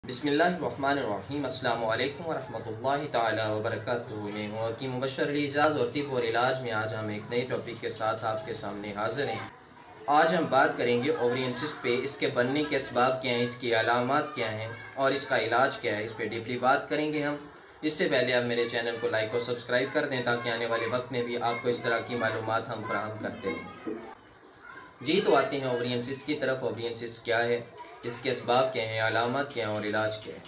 بسم اللہ الرحمن الرحیم۔ السلام علیکم ورحمۃ اللہ تعالی وبرکاتہ۔ میں ہوں حکیم مبشر علی اعجاز اور طب اور علاج میں آج ہم ایک نئے ٹاپک کے ساتھ آپ کے سامنے حاضر ہیں۔ آج ہم بات کریں گے اوورین سسٹ پہ، اس کے بننے کے اسباب کیا ہیں، اس کی علامات کیا ہیں اور اس کا علاج کیا ہے، اس پہ ڈیپلی بات کریں گے ہم۔ اس سے پہلے آپ میرے چینل کو لائک اور سبسکرائب کر دیں تاکہ آنے والے وقت میں بھی آپ کو اس طرح کی معلومات ہم فراہم کرتے رہیں۔ جی تو آتے ہیں اوورین سسٹ کی طرف۔ اوورین سسٹ کیا ہے، اس کے اسباب کیا ہیں، علامات کیا ہیں اور علاج کیا ہے۔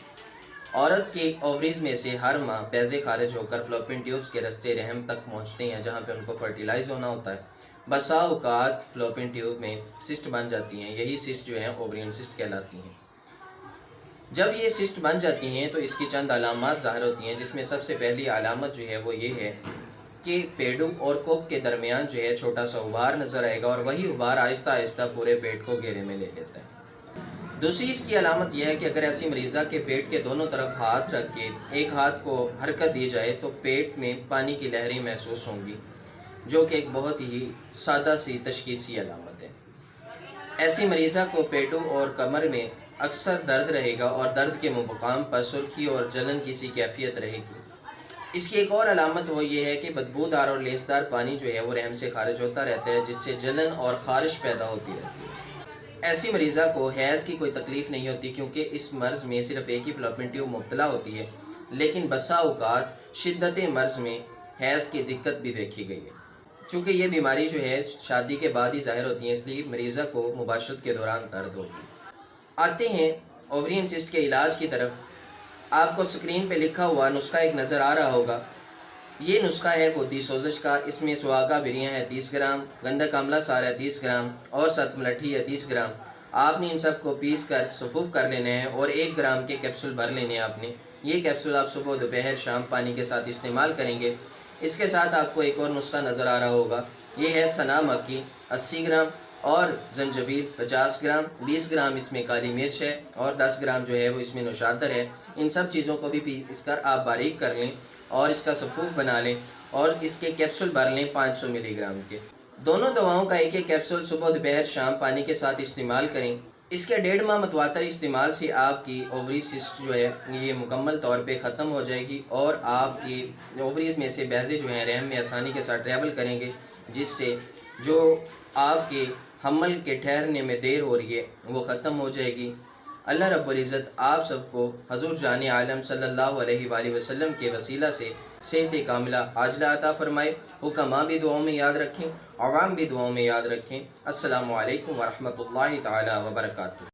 عورت کی اووریز میں سے ہر ماہ بیضے خارج ہو کر فلوپین ٹیوبز کے رستے رحم تک پہنچتے ہیں جہاں پہ ان کو فرٹیلائز ہونا ہوتا ہے۔ بسا اوقات فلوپین ٹیوب میں سسٹ بن جاتی ہیں، یہی سسٹ جو ہیں اوورین سسٹ کہلاتی ہیں۔ جب یہ سسٹ بن جاتی ہیں تو اس کی چند علامات ظاہر ہوتی ہیں، جس میں سب سے پہلی علامت جو ہے وہ یہ ہے کہ پیڈو اور کوک کے درمیان جو ہے چھوٹا سا غبار نظر آئے گا اور وہی غبار آہستہ آہستہ پورے پیٹ کو گھیرے میں لے لیتا ہے۔ دوسری اس کی علامت یہ ہے کہ اگر ایسی مریضہ کے پیٹ کے دونوں طرف ہاتھ رکھ کے ایک ہاتھ کو حرکت دی جائے تو پیٹ میں پانی کی لہریں محسوس ہوں گی، جو کہ ایک بہت ہی سادہ سی تشخیصی علامت ہے۔ ایسی مریضہ کو پیٹو اور کمر میں اکثر درد رہے گا اور درد کے مقام پر سرخی اور جلن کی سی کیفیت رہے گی۔ اس کی ایک اور علامت وہ یہ ہے کہ بدبودار اور لیسدار پانی جو ہے وہ رحم سے خارج ہوتا رہتا ہے، جس سے جلن اور خارش پیدا ہوتی رہتی ہے۔ ایسی مریضہ کو حیض کی کوئی تکلیف نہیں ہوتی کیونکہ اس مرض میں صرف ایک ہی فلوپین ٹیوب مبتلا ہوتی ہے، لیکن بسا اوقات شدت مرض میں حیض کی دقت بھی دیکھی گئی ہے۔ چونکہ یہ بیماری جو ہے شادی کے بعد ہی ظاہر ہوتی ہے، اس لیے مریضہ کو مباشرت کے دوران درد ہوگی۔ آتے ہیں اوورین سسٹ کے علاج کی طرف۔ آپ کو سکرین پہ لکھا ہوا نسخہ ایک نظر آ رہا ہوگا۔ یہ نسخہ ہے غدی سوزش کا۔ اس میں سواگا بریاں ہے 30 گرام، گندک آملہ سار ہے 30 گرام اور ست ملٹھی ہے 30 گرام۔ آپ نے ان سب کو پیس کر صفوف کر لینے ہیں اور 1 گرام کے کیپسول بھر لینے ہیں آپ نے۔ یہ کیپسول آپ صبح دوپہر شام پانی کے ساتھ استعمال کریں گے۔ اس کے ساتھ آپ کو ایک اور نسخہ نظر آ رہا ہوگا، یہ ہے سنا مکی 80 گرام اور زنجبیل 50 گرام، 20 گرام اس میں کالی مرچ ہے اور 10 گرام جو ہے وہ اس میں نوشادر ہے۔ ان سب چیزوں کو بھی پیس کر آپ باریک کر لیں اور اس کا صفوف بنا لیں اور اس کے کیپسول بھر لیں 500 ملی گرام کے۔ دونوں دواؤں کا ایک ایک کیپسول صبح دوپہر شام پانی کے ساتھ استعمال کریں۔ اس کے 1.5 ماہ متواتر استعمال سے آپ کی اووری سسٹ جو ہے یہ مکمل طور پہ ختم ہو جائے گی اور آپ کی اووریز میں سے بیضے جو ہیں رحم میں آسانی کے ساتھ ٹریول کریں گے، جس سے جو آپ کے حمل کے ٹھہرنے میں دیر ہو رہی ہے وہ ختم ہو جائے گی۔ اللہ رب العزت آپ سب کو حضور جان عالم صلی اللہ علیہ وآلہ وسلم کے وسیلہ سے صحت کاملہ عاجلہ عطا فرمائے۔ حکماء بھی دعاؤں میں یاد رکھیں، عوام بھی دعاؤں میں یاد رکھیں۔ السلام علیکم ورحمۃ اللہ تعالی وبرکاتہ۔